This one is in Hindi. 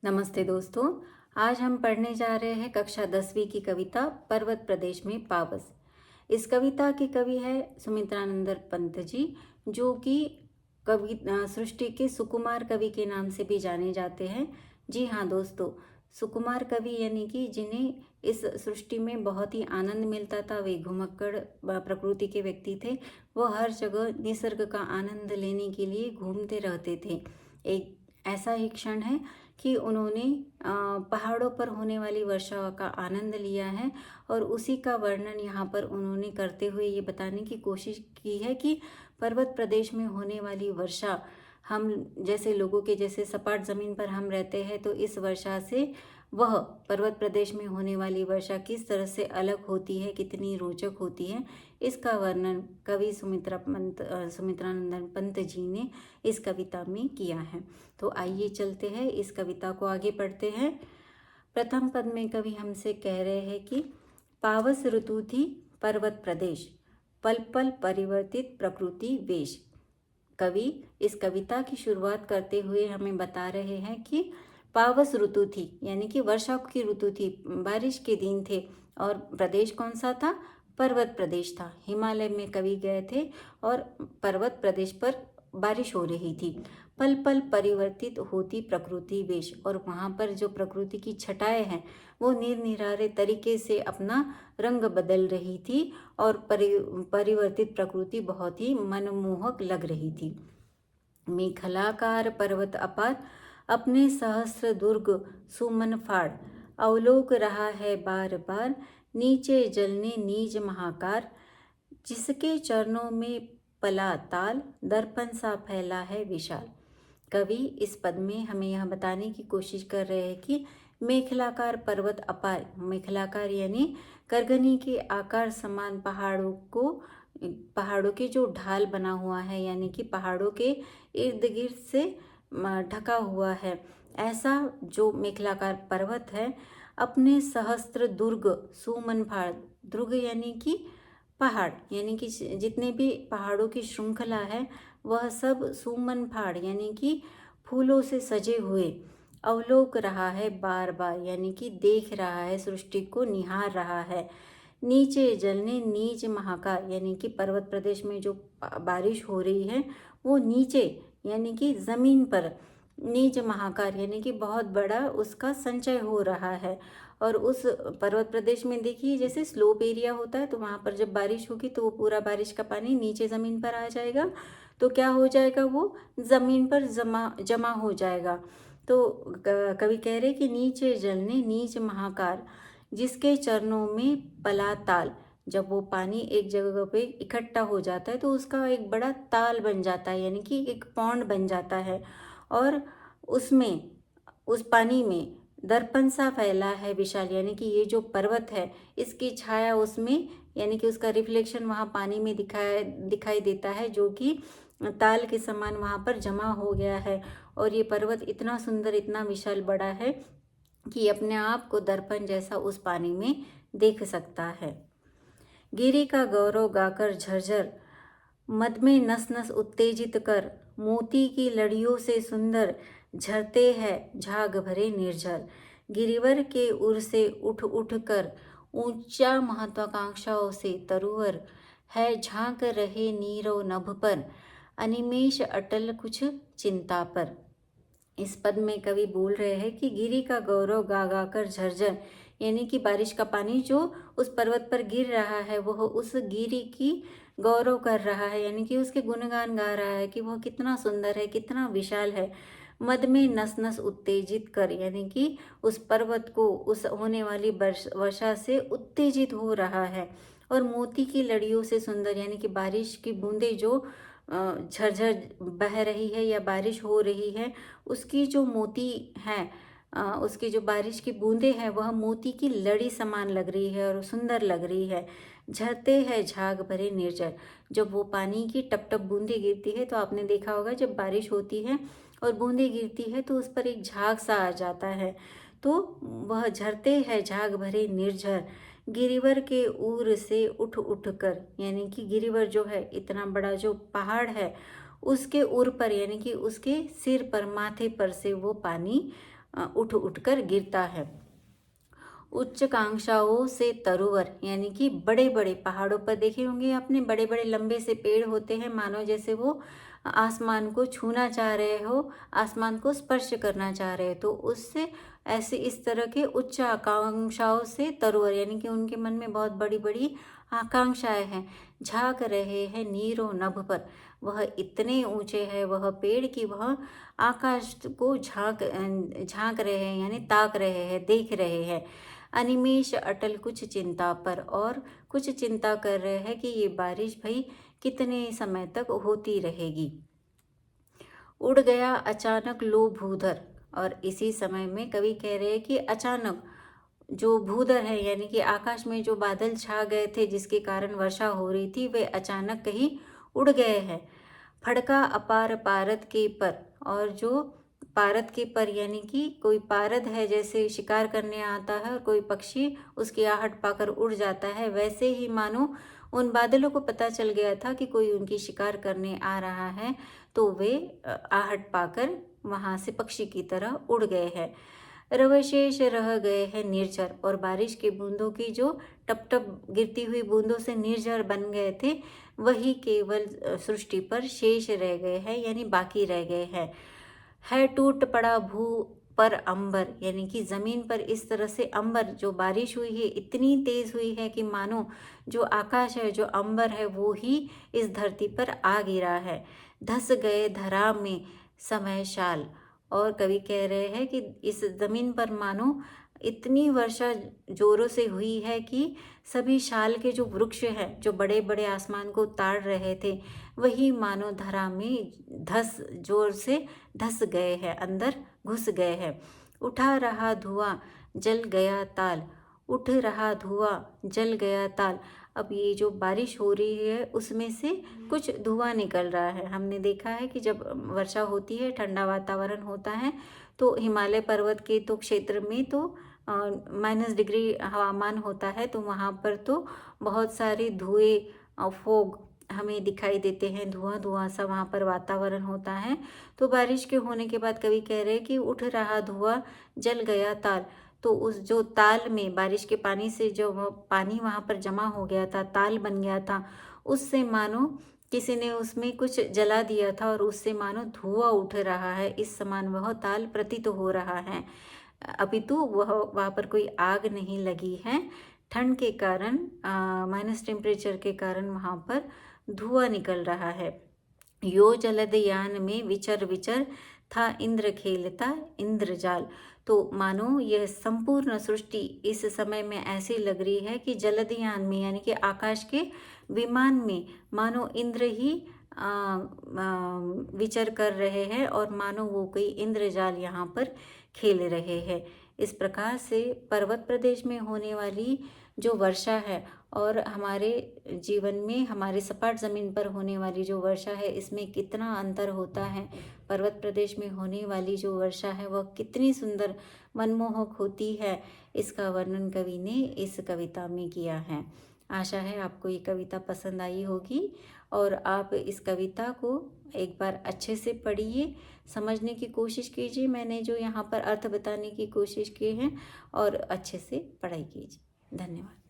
नमस्ते दोस्तों। आज हम पढ़ने जा रहे हैं कक्षा 10वीं की कविता पर्वत प्रदेश में पावस। इस कविता के कवि है सुमित्रानंद पंत जी, जो कि सृष्टि के सुकुमार कवि के नाम से भी जाने जाते हैं। जी हाँ दोस्तों, सुकुमार कवि यानी कि जिन्हें इस सृष्टि में बहुत ही आनंद मिलता था। वे घुमक्कड़ प्रकृति के व्यक्ति थे। वो हर जगह निसर्ग का आनंद लेने के लिए घूमते रहते थे। एक ऐसा ही क्षण है कि उन्होंने पहाड़ों पर होने वाली वर्षा का आनंद लिया है और उसी का वर्णन यहाँ पर उन्होंने करते हुए ये बताने की कोशिश की है कि पर्वत प्रदेश में होने वाली वर्षा, हम जैसे लोगों के जैसे सपाट ज़मीन पर हम रहते हैं, तो इस वर्षा से वह पर्वत प्रदेश में होने वाली वर्षा किस तरह से अलग होती है, कितनी रोचक होती है, इसका वर्णन कवि सुमित्रानंद पंत जी ने इस कविता में किया है। तो आइए चलते हैं, इस कविता को आगे पढ़ते हैं। प्रथम पद में कवि हमसे कह रहे हैं कि पावस ऋतु थी पर्वत प्रदेश, पल पल परिवर्तित प्रकृति वेश। कवि इस कविता की शुरुआत करते हुए हमें बता रहे हैं कि पावस ऋतु थी, यानी कि वर्षा की ऋतु थी, बारिश के दिन थे। और प्रदेश कौन सा था? पर्वत प्रदेश था। हिमालय में कवि गए थे और पर्वत प्रदेश पर बारिश हो रही थी। पल पल परिवर्तित होती प्रकृति वेश, और वहाँ पर जो प्रकृति की छटाएं हैं वो निरनिरारे तरीके से अपना रंग बदल रही थी और परिवर्तित प्रकृति बहुत ही मनमोहक लग रही थी। मेखलाकार पर्वत अपार, अपने सहस्र दुर्ग सुमन फाड़, अवलोक रहा है बार बार, नीचे जलने नीज महाकार, जिसके चरणों में पला ताल, दर्पण सा फैला है विशाल। कवि इस पद में हमें यह बताने की कोशिश कर रहे हैं कि मेखलाकार पर्वत अपार, मेखलाकार यानी करगनी के आकार समान पहाड़ों के जो ढाल बना हुआ है, यानी कि पहाड़ों के इर्द गिर्द से ढका हुआ है, ऐसा जो मेखलाकार पर्वत है, अपने सहस्त्र दुर्ग सुमन फाड़, दुर्ग यानी कि पहाड़, यानी कि जितने भी पहाड़ों की श्रृंखला है वह सब सुमन फाड़ यानी कि फूलों से सजे हुए, अवलोक रहा है बार बार, यानी कि देख रहा है, सृष्टि को निहार रहा है। नीचे जलने नीच महाकार, यानी कि पर्वत प्रदेश में जो बारिश हो रही है वो नीचे यानी कि ज़मीन पर, नीच महाकार यानी कि बहुत बड़ा उसका संचय हो रहा है। और उस पर्वत प्रदेश में देखिए, जैसे स्लोप एरिया होता है तो वहाँ पर जब बारिश होगी तो वो पूरा बारिश का पानी नीचे ज़मीन पर आ जाएगा, तो क्या हो जाएगा, वो ज़मीन पर जमा हो जाएगा। तो कवि कह रहे कि नीचे जलने नीच महाकार, जिसके चरणों में पला ताल, जब वो पानी एक जगह पे इकट्ठा हो जाता है तो उसका एक बड़ा ताल बन जाता है, यानी कि एक पौंड बन जाता है। और उसमें, उस पानी में दर्पण सा फैला है विशाल, यानी कि ये जो पर्वत है इसकी छाया उसमें, यानी कि उसका रिफ्लेक्शन वहाँ पानी में दिखाई देता है, जो कि ताल के समान वहाँ पर जमा हो गया है। और ये पर्वत इतना सुंदर, इतना विशाल बड़ा है कि अपने आप को दर्पण जैसा उस पानी में देख सकता है। गिरी का गौरव गाकर झरझर, मद में नस नस उत्तेजित कर, मोती की लड़ियों से सुंदर झरते हैं झाग भरे निर्झर। गिरिवर के उर से उठ उठ कर, ऊंचा महत्वाकांक्षाओं से तरुवर है, झांक रहे नीरव नभ पर, अनिमेष अटल कुछ चिंता पर। इस पद में कवि बोल रहे हैं कि गिरी का गौरव गा गा कर झरझर, यानी कि बारिश का पानी जो उस पर्वत पर गिर रहा है वह उस गिरी की गौरव कर रहा है, यानी कि उसके गुणगान गा रहा है कि वह कितना सुंदर है, कितना विशाल है। मद में नस नस उत्तेजित कर, यानी कि उस पर्वत को उस होने वाली वर्षा से उत्तेजित हो रहा है। और मोती की लड़ियों से सुंदर, यानी कि बारिश की बूंदें जो झरझर बह रही है या बारिश हो रही है, उसकी जो मोती है, उसकी जो बारिश की बूंदें हैं वह मोती की लड़ी समान लग रही है और सुंदर लग रही है। झरते हैं झाग भरे निर्झर, जब वो पानी की टप टप बूंदें गिरती है तो आपने देखा होगा जब बारिश होती है और बूंदें गिरती है तो उस पर एक झाग सा आ जाता है, तो वह झरते हैं झाग भरे निर्झर। गिरिवर के ऊर से उठ उठ कर, यानी कि गिरिवर जो है, इतना बड़ा जो पहाड़ है, उसके उर पर यानी कि उसके सिर पर, माथे पर से वो पानी उठ उठकर गिरता है। उच्चाकांक्षाओं से तरुवर यानी कि बड़े बड़े पहाड़ों पर देखे होंगे आपने, बड़े बड़े लंबे से पेड़ होते हैं, मानो जैसे वो आसमान को छूना चाह रहे हो, आसमान को स्पर्श करना चाह रहे हो। तो उससे ऐसे इस तरह के उच्च आकांक्षाओं से तरुवर यानी कि उनके मन में बहुत बड़ी बड़ी आकांक्षाएं हैं। झांक रहे हैं नीरो नभ पर, वह इतने ऊंचे है वह पेड़ कि वह आकाश को झांक रहे हैं यानी ताक रहे हैं, देख रहे हैं। अनिमेष अटल कुछ चिंता पर, और कुछ चिंता कर रहे हैं कि ये बारिश भाई कितने समय तक होती रहेगी। उड़ गया अचानक लो भूधर, और इसी समय में कवि कह रहे हैं कि अचानक जो भूधर है यानी कि आकाश में जो बादल छा गए थे जिसके कारण वर्षा हो रही थी, वे अचानक कहीं उड़ गए हैं। फड़का अपार पारद के पर, और जो पारद के पर यानी कि कोई पारद है जैसे शिकार करने आता है और कोई पक्षी उसकी आहट पाकर उड़ जाता है, वैसे ही मानो उन बादलों को पता चल गया था कि कोई उनकी शिकार करने आ रहा है, तो वे आहट पाकर वहाँ से पक्षी की तरह उड़ गए हैं। रवशेष रह गए हैं निर्झर, और बारिश की बूंदों की जो टप टप गिरती हुई बूंदों से निर्झर बन गए थे, वही केवल सृष्टि पर शेष रह गए हैं यानी बाकी रह गए हैं। है टूट पड़ा भू पर अंबर, यानी कि ज़मीन पर इस तरह से अंबर जो बारिश हुई है इतनी तेज़ हुई है कि मानो जो आकाश है, जो अंबर है, वो ही इस धरती पर आ गिरा है। धस गए धरा में समय शाल, और कवि कह रहे हैं कि इस ज़मीन पर मानो इतनी वर्षा जोरों से हुई है कि सभी शाल के जो वृक्ष हैं जो बड़े बड़े आसमान को ताड़ रहे थे, वही मानो धरा में धस जोर से धस गए हैं, अंदर घुस गए हैं। उठा रहा धुआं जल गया ताल, उठ रहा धुआं जल गया ताल। अब ये जो बारिश हो रही है उसमें से कुछ धुआं निकल रहा है। हमने देखा है कि जब वर्षा होती है, ठंडा वातावरण होता है, तो हिमालय पर्वत के तो क्षेत्र में तो -डिग्री हवामान होता है, तो वहाँ पर तो बहुत सारे धुएं फोग हमें दिखाई देते हैं, धुआं धुआं सा वहाँ पर वातावरण होता है। तो बारिश के होने के बाद कवि कह रहे हैं कि उठ रहा धुआं जल गया ताल, तो उस जो ताल में बारिश के पानी से जो पानी वहाँ पर जमा हो गया था, ताल बन गया था, उससे मानो किसी ने उसमें कुछ जला दिया था और उससे मानो धुआं उठ रहा है, इस समान वह ताल प्रतीत हो रहा है। अपितु वह वहाँ पर कोई आग नहीं लगी है, ठंड के कारण माइनस टेम्परेचर के कारण वहाँ पर धुआं निकल रहा है। यो जलदयान में विचर विचर था इंद्र खेलता इंद्रजाल, तो मानो यह संपूर्ण सृष्टि इस समय में ऐसी लग रही है कि जलदयान में यानी कि आकाश के विमान में मानो इंद्र ही विचर कर रहे हैं और मानो वो कोई इंद्रजाल यहाँ पर खेल रहे हैं। इस प्रकार से पर्वत प्रदेश में होने वाली जो वर्षा है और हमारे जीवन में हमारे सपाट ज़मीन पर होने वाली जो वर्षा है, इसमें कितना अंतर होता है। पर्वत प्रदेश में होने वाली जो वर्षा है वह कितनी सुंदर मनमोहक होती है, इसका वर्णन कवि ने इस कविता में किया है। आशा है आपको ये कविता पसंद आई होगी और आप इस कविता को एक बार अच्छे से पढ़िए, समझने की कोशिश कीजिए। मैंने जो यहाँ पर अर्थ बताने की कोशिश की है और अच्छे से पढ़ाई कीजिए। धन्यवाद।